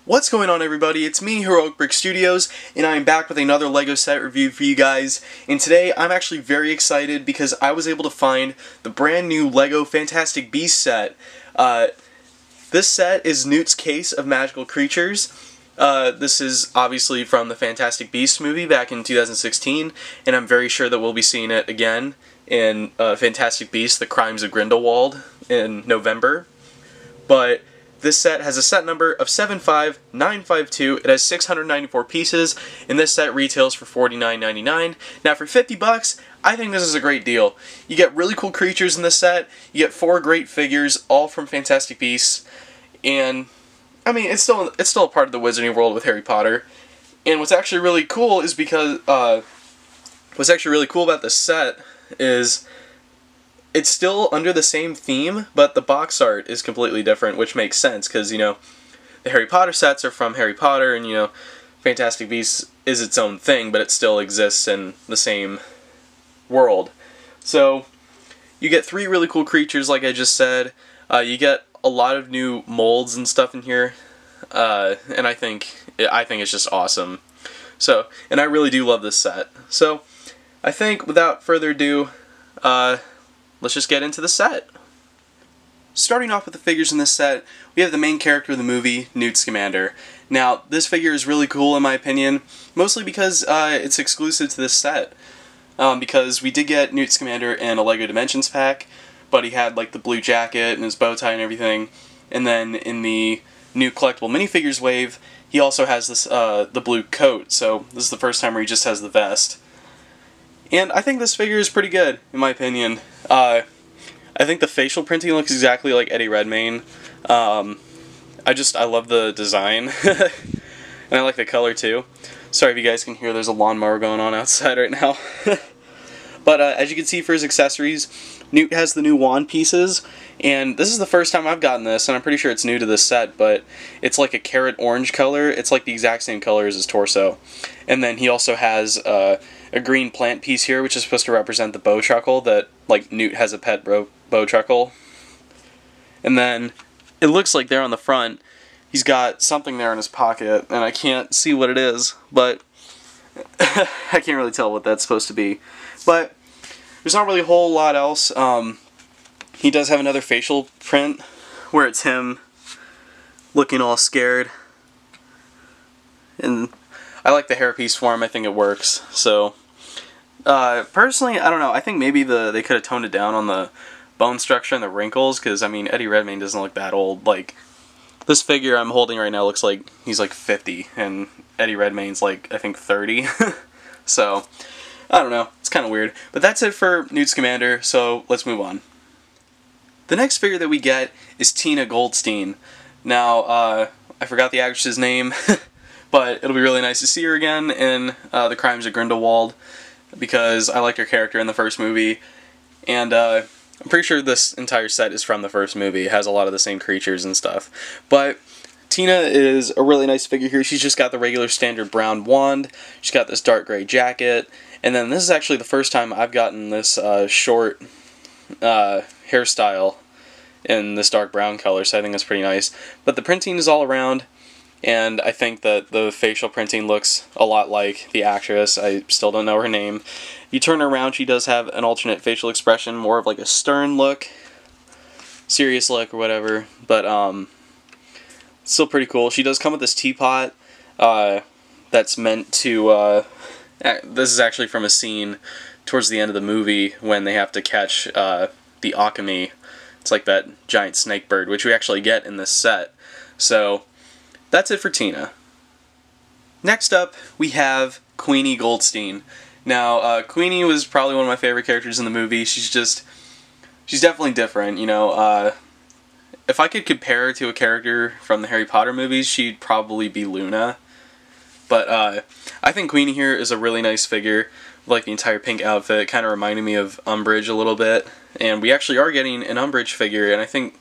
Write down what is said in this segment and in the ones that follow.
What's going on, everybody? It's me, Heroic Brick Studios, and I'm back with another LEGO set review for you guys. And today I'm actually very excited because I was able to find the brand new LEGO Fantastic Beasts set. This set is Newt's Case of Magical Creatures. This is obviously from the Fantastic Beasts movie back in 2016, and I'm very sure that we'll be seeing it again in Fantastic Beasts: The Crimes of Grindelwald in November. But this set has a set number of 75952. It has 694 pieces, and this set retails for $49.99. Now for $50, I think this is a great deal. You get really cool creatures in this set. You get 4 great figures, all from Fantastic Beasts, and I mean it's still a part of the Wizarding World with Harry Potter. And what's actually really cool is because what's actually really cool about this set is it's still under the same theme, but the box art is completely different, which makes sense because, you know, the Harry Potter sets are from Harry Potter, and, you know, Fantastic Beasts is its own thing, but it still exists in the same world. So, you get 3 really cool creatures, like I just said. You get a lot of new molds and stuff in here, and I think it's just awesome. So, and I really do love this set. So, I think without further ado, let's just get into the set. Starting off with the figures in this set, we have the main character of the movie, Newt Scamander. Now, this figure is really cool in my opinion, mostly because it's exclusive to this set. Because we did get Newt Scamander in a LEGO Dimensions pack, but he had like the blue jacket and his bow tie and everything. And then in the new collectible minifigures wave, he also has this the blue coat, so this is the first time where he just has the vest. And I think this figure is pretty good, in my opinion. I think the facial printing looks exactly like Eddie Redmayne. I love the design. And I like the color too. Sorry if you guys can hear, there's a lawnmower going on outside right now. But as you can see for his accessories, Newt has the new wand pieces. And this is the first time I've gotten this, and I'm pretty sure it's new to this set, but it's like a carrot orange color. It's like the exact same color as his torso. And then he also has a green plant piece here, which is supposed to represent the bowtruckle, that like Newt has a pet bowtruckle. And then it looks like there on the front, he's got something there in his pocket, and I can't see what it is, but I can't really tell what that's supposed to be. But there's not really a whole lot else. He does have another facial print where it's him looking all scared. And I like the hairpiece for him. I think it works. So, personally, I don't know. I think maybe they could have toned it down on the bone structure and the wrinkles, because, I mean, Eddie Redmayne doesn't look that old. Like, this figure I'm holding right now looks like he's like 50, and Eddie Redmayne's like, I think 30. So, I don't know. It's kind of weird. But that's it for Newt Scamander, so let's move on. The next figure that we get is Queenie Goldstein. Now, I forgot the actress's name, but it'll be really nice to see her again in The Crimes of Grindelwald, because I liked her character in the first movie, and I'm pretty sure this entire set is from the first movie. It has a lot of the same creatures and stuff. But Tina is a really nice figure here. She's just got the regular standard brown wand, she's got this dark gray jacket, and then this is actually the first time I've gotten this short hairstyle in this dark brown color, so I think that's pretty nice. But the printing is all around, and I think that the facial printing looks a lot like the actress. I still don't know her name. You turn her around, she does have an alternate facial expression, more of like a stern look, serious look or whatever, but still pretty cool. She does come with this teapot that's meant to, this is actually from a scene towards the end of the movie when they have to catch the occamy. It's like that giant snake bird, which we actually get in this set. So that's it for Tina. Next up, we have Queenie Goldstein. Now, Queenie was probably one of my favorite characters in the movie. She's definitely different, you know. If I could compare her to a character from the Harry Potter movies, she'd probably be Luna. But I think Queenie here is a really nice figure. Like the entire pink outfit, kind of reminded me of Umbridge a little bit. And we actually are getting an Umbridge figure, and I think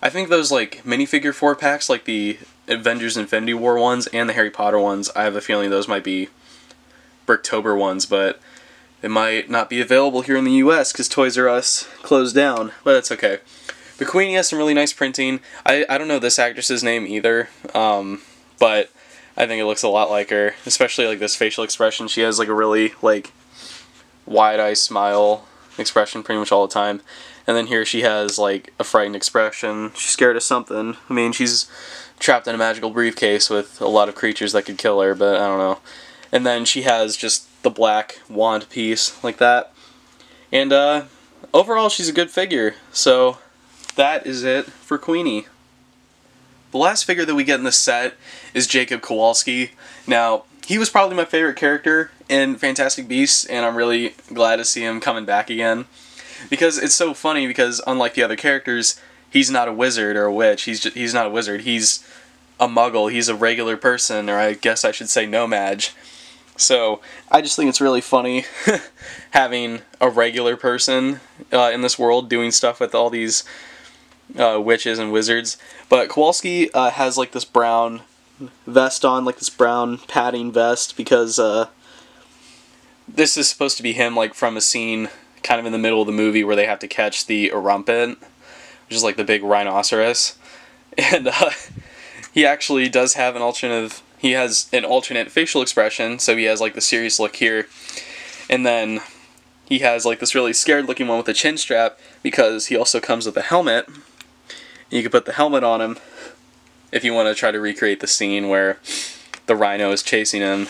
those like minifigure 4-packs, like the Avengers Infinity War ones and the Harry Potter ones, I have a feeling those might be Bricktober ones, but it might not be available here in the US because Toys R Us closed down, but that's okay. But Queenie has some really nice printing. I don't know this actress's name either, but I think it looks a lot like her, especially like this facial expression. She has like a really like wide-eyed smile expression pretty much all the time. And then here she has like a frightened expression. She's scared of something. I mean, she's trapped in a magical briefcase with a lot of creatures that could kill her, but I don't know. And then she has just the black wand piece like that. And overall, she's a good figure. So that is it for Queenie. The last figure that we get in this set is Jacob Kowalski. Now, he was probably my favorite character in Fantastic Beasts, and I'm really glad to see him coming back again. Because it's so funny, because unlike the other characters, he's not a wizard or a witch. He's not a wizard. He's a muggle. He's a regular person, or I guess I should say no-mage. So, I just think it's really funny having a regular person in this world doing stuff with all these witches and wizards. But Kowalski has like this brown vest on, like this brown padding vest, because this is supposed to be him like from a scene kind of in the middle of the movie where they have to catch the erumpent, which is like the big rhinoceros. And he actually does have an alternate, he has an alternate facial expression, so he has like the serious look here. And then he has like this really scared looking one with a chin strap, because he also comes with a helmet. You can put the helmet on him if you want to try to recreate the scene where the rhino is chasing him.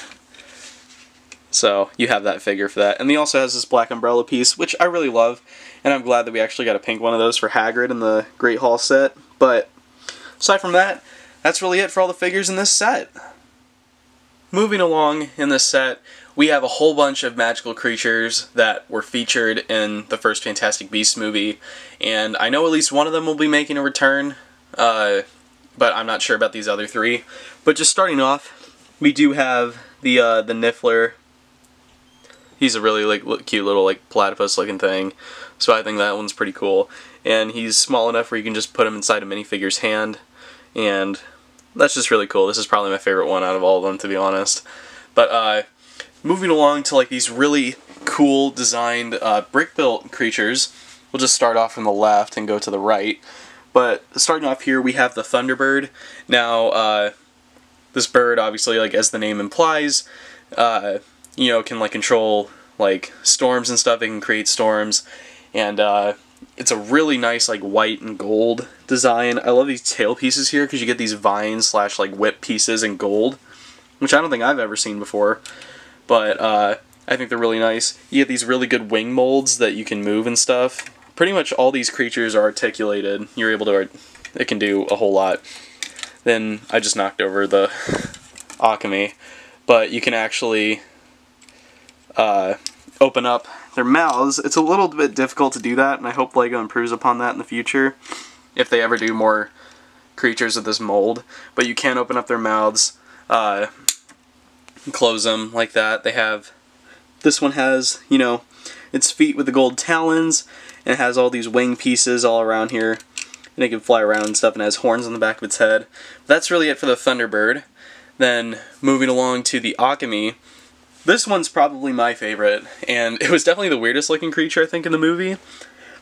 So you have that figure for that. And he also has this black umbrella piece, which I really love. And I'm glad that we actually got a pink one of those for Hagrid in the Great Hall set. But aside from that, that's really it for all the figures in this set. Moving along in this set, we have a whole bunch of magical creatures that were featured in the first Fantastic Beasts movie. And I know at least one of them will be making a return, but I'm not sure about these other three. But just starting off, we do have the niffler. He's a really like cute little like platypus looking thing, so I think that one's pretty cool. And he's small enough where you can just put him inside a minifigure's hand, and that's just really cool. This is probably my favorite one out of all of them, to be honest. But moving along to like these really cool designed brick-built creatures, we'll just start off from the left and go to the right. But starting off here, we have the Thunderbird. Now, this bird, obviously, like as the name implies, you know, can like control like storms and stuff. It can create storms, and it's a really nice like white and gold design. I love these tail pieces here because you get these vines slash like whip pieces in gold, which I don't think I've ever seen before. But I think they're really nice. You get these really good wing molds that you can move and stuff. Pretty much all these creatures are articulated. You're able to, it can do a whole lot. Then I just knocked over the occamy, but you can actually open up their mouths. It's a little bit difficult to do that, and I hope LEGO improves upon that in the future if they ever do more creatures of this mold. But you can open up their mouths, close them like that. They have, this one has, you know, its feet with the gold talons, and it has all these wing pieces all around here, and it can fly around and stuff, and has horns on the back of its head. But that's really it for the Thunderbird. Then moving along to the occamy. This one's probably my favorite, and it was definitely the weirdest looking creature I think in the movie,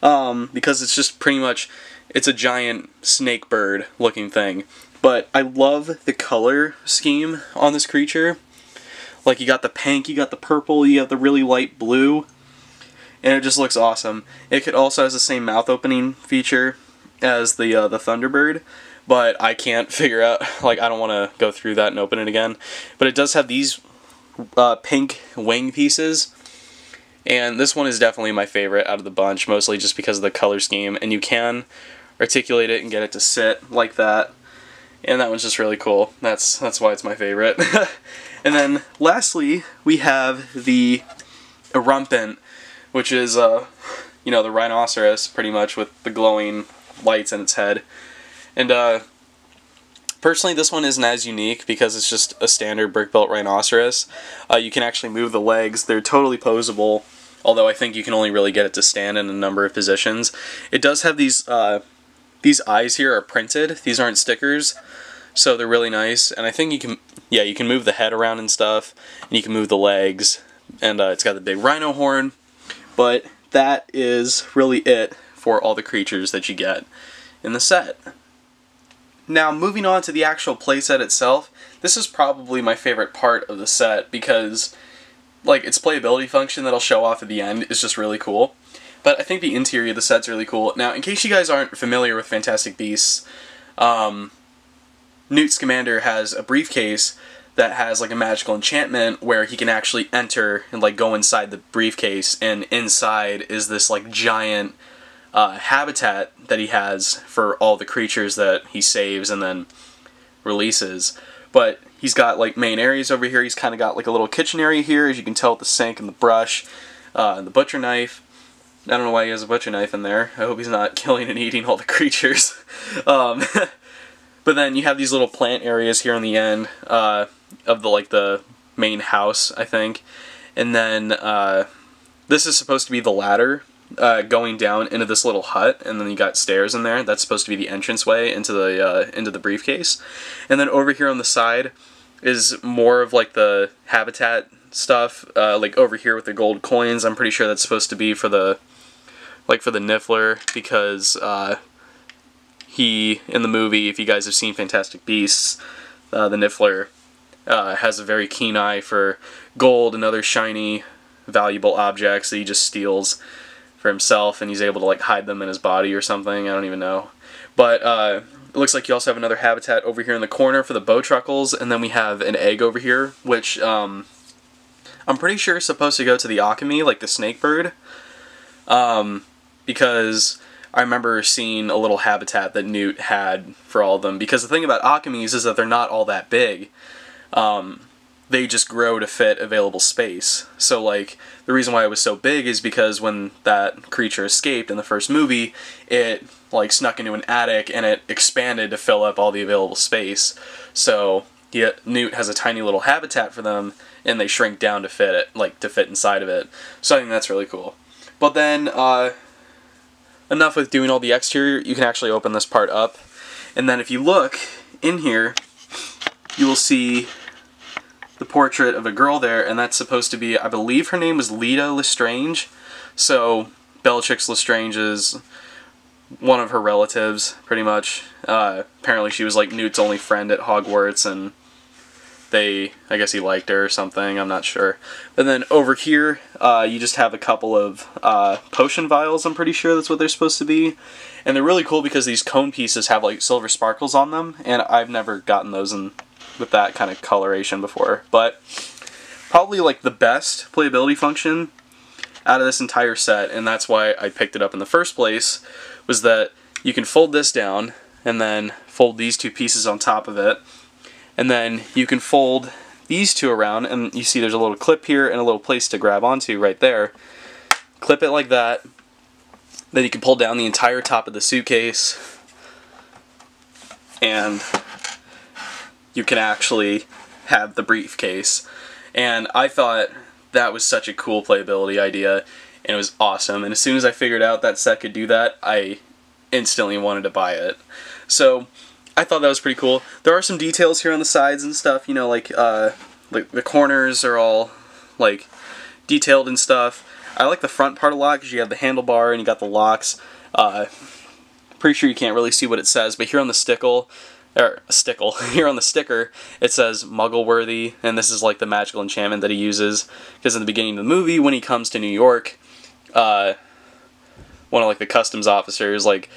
because it's just pretty much, it's a giant snake bird looking thing. But I love the color scheme on this creature. Like, you got the pink, you got the purple, you have the really light blue, and it just looks awesome. It also has the same mouth opening feature as the Thunderbird, but I can't figure out, like, I don't want to go through that and open it again. But it does have these pink wing pieces, and this one is definitely my favorite out of the bunch, mostly just because of the color scheme, and you can articulate it and get it to sit like that, and that one's just really cool. That's why it's my favorite. And then lastly, we have the erumpent, which is you know, the rhinoceros pretty much with the glowing lights in its head. And personally, this one isn't as unique because it's just a standard brick-built rhinoceros. You can actually move the legs. They're totally posable, although I think you can only really get it to stand in a number of positions. It does have these eyes here are printed. These aren't stickers, so they're really nice. And I think you can, yeah, you can move the head around and stuff, and you can move the legs, and it's got the big rhino horn. But that is really it for all the creatures that you get in the set. Now, moving on to the actual playset itself, this is probably my favorite part of the set because, like, its playability function that I'll show off at the end is just really cool. But I think the interior of the set's really cool. Now, in case you guys aren't familiar with Fantastic Beasts, Newt Scamander has a briefcase that has like a magical enchantment where he can actually enter and like go inside the briefcase, and inside is this like giant habitat that he has for all the creatures that he saves and then releases. But he's got like main areas over here. He's kind of got like a little kitchen area here, as you can tell, with the sink and the brush and the butcher knife. I don't know why he has a butcher knife in there. I hope he's not killing and eating all the creatures. But then you have these little plant areas here on the end of the main house, I think. And then this is supposed to be the ladder going down into this little hut, and then you got stairs in there. That's supposed to be the entranceway into the briefcase. And then over here on the side is more of like the habitat stuff. Like over here with the gold coins, I'm pretty sure that's supposed to be for the niffler, because he, in the movie, if you guys have seen Fantastic Beasts, the niffler has a very keen eye for gold and other shiny, valuable objects that he just steals for himself, and he's able to like hide them in his body or something. I don't even know. But it looks like you also have another habitat over here in the corner for the bowtruckles, and then we have an egg over here, which I'm pretty sure is supposed to go to the occamy, like the snake bird, because I remember seeing a little habitat that Newt had for all of them. Because the thing about occamies is that they're not all that big. They just grow to fit available space. So like, the reason why it was so big is because when that creature escaped in the first movie, it like snuck into an attic and it expanded to fill up all the available space. So Newt has a tiny little habitat for them, and they shrink down to fit it, like to fit inside of it. So I think that's really cool. But then, enough with doing all the exterior. You can actually open this part up, and then if you look in here, you will see the portrait of a girl there, and that's supposed to be, I believe her name was Lita Lestrange. So Bellatrix Lestrange is one of her relatives, pretty much. Apparently she was like Newt's only friend at Hogwarts, and I guess he liked her or something, I'm not sure. And then over here, you just have a couple of potion vials, I'm pretty sure that's what they're supposed to be. And they're really cool because these cone pieces have like silver sparkles on them, and I've never gotten those with that kind of coloration before. But probably like the best playability function out of this entire set, and that's why I picked it up in the first place, was that you can fold this down and then fold these two pieces on top of it. And then you can fold these two around, and you see there's a little clip here and a little place to grab onto right there. Clip it like that. Then you can pull down the entire top of the suitcase, and you can actually have the briefcase. And I thought that was such a cool playability idea, and it was awesome. And as soon as I figured out that set could do that, I instantly wanted to buy it. So I thought that was pretty cool. There are some details here on the sides and stuff, you know, like the corners are all like detailed and stuff. I like the front part a lot because you have the handlebar and you got the locks. Pretty sure you can't really see what it says, but here on the here on the sticker, it says Muggle-worthy, and this is like the magical enchantment that he uses. Because in the beginning of the movie, when he comes to New York, one of like the customs officers like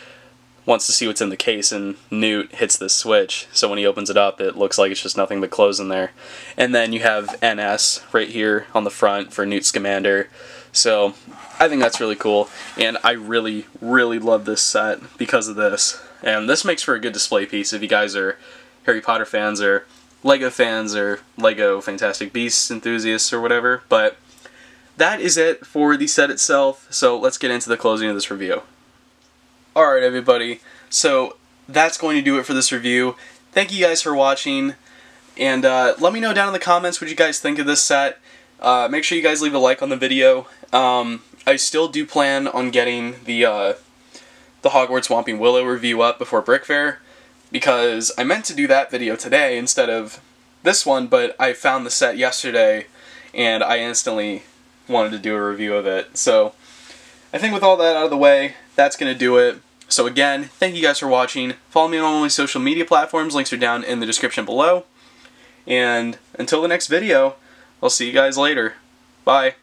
wants to see what's in the case, and Newt hits this switch, so when he opens it up it looks like it's just nothing but clothes in there. And then you have NS right here on the front for Newt Scamander. So I think that's really cool, and I really love this set because of this. And this makes for a good display piece if you guys are Harry Potter fans or Lego fans or Lego Fantastic Beasts enthusiasts or whatever. But that is it for the set itself, so let's get into the closing of this review. Alright everybody, so that's going to do it for this review. Thank you guys for watching, and let me know down in the comments what you guys think of this set. Make sure you guys leave a like on the video. I still do plan on getting the Hogwarts Whomping Willow review up before Brick Fair, because I meant to do that video today instead of this one, but I found the set yesterday and I instantly wanted to do a review of it. So I think with all that out of the way, that's going to do it. So again, thank you guys for watching. Follow me on all my social media platforms. Links are down in the description below. And until the next video, I'll see you guys later. Bye.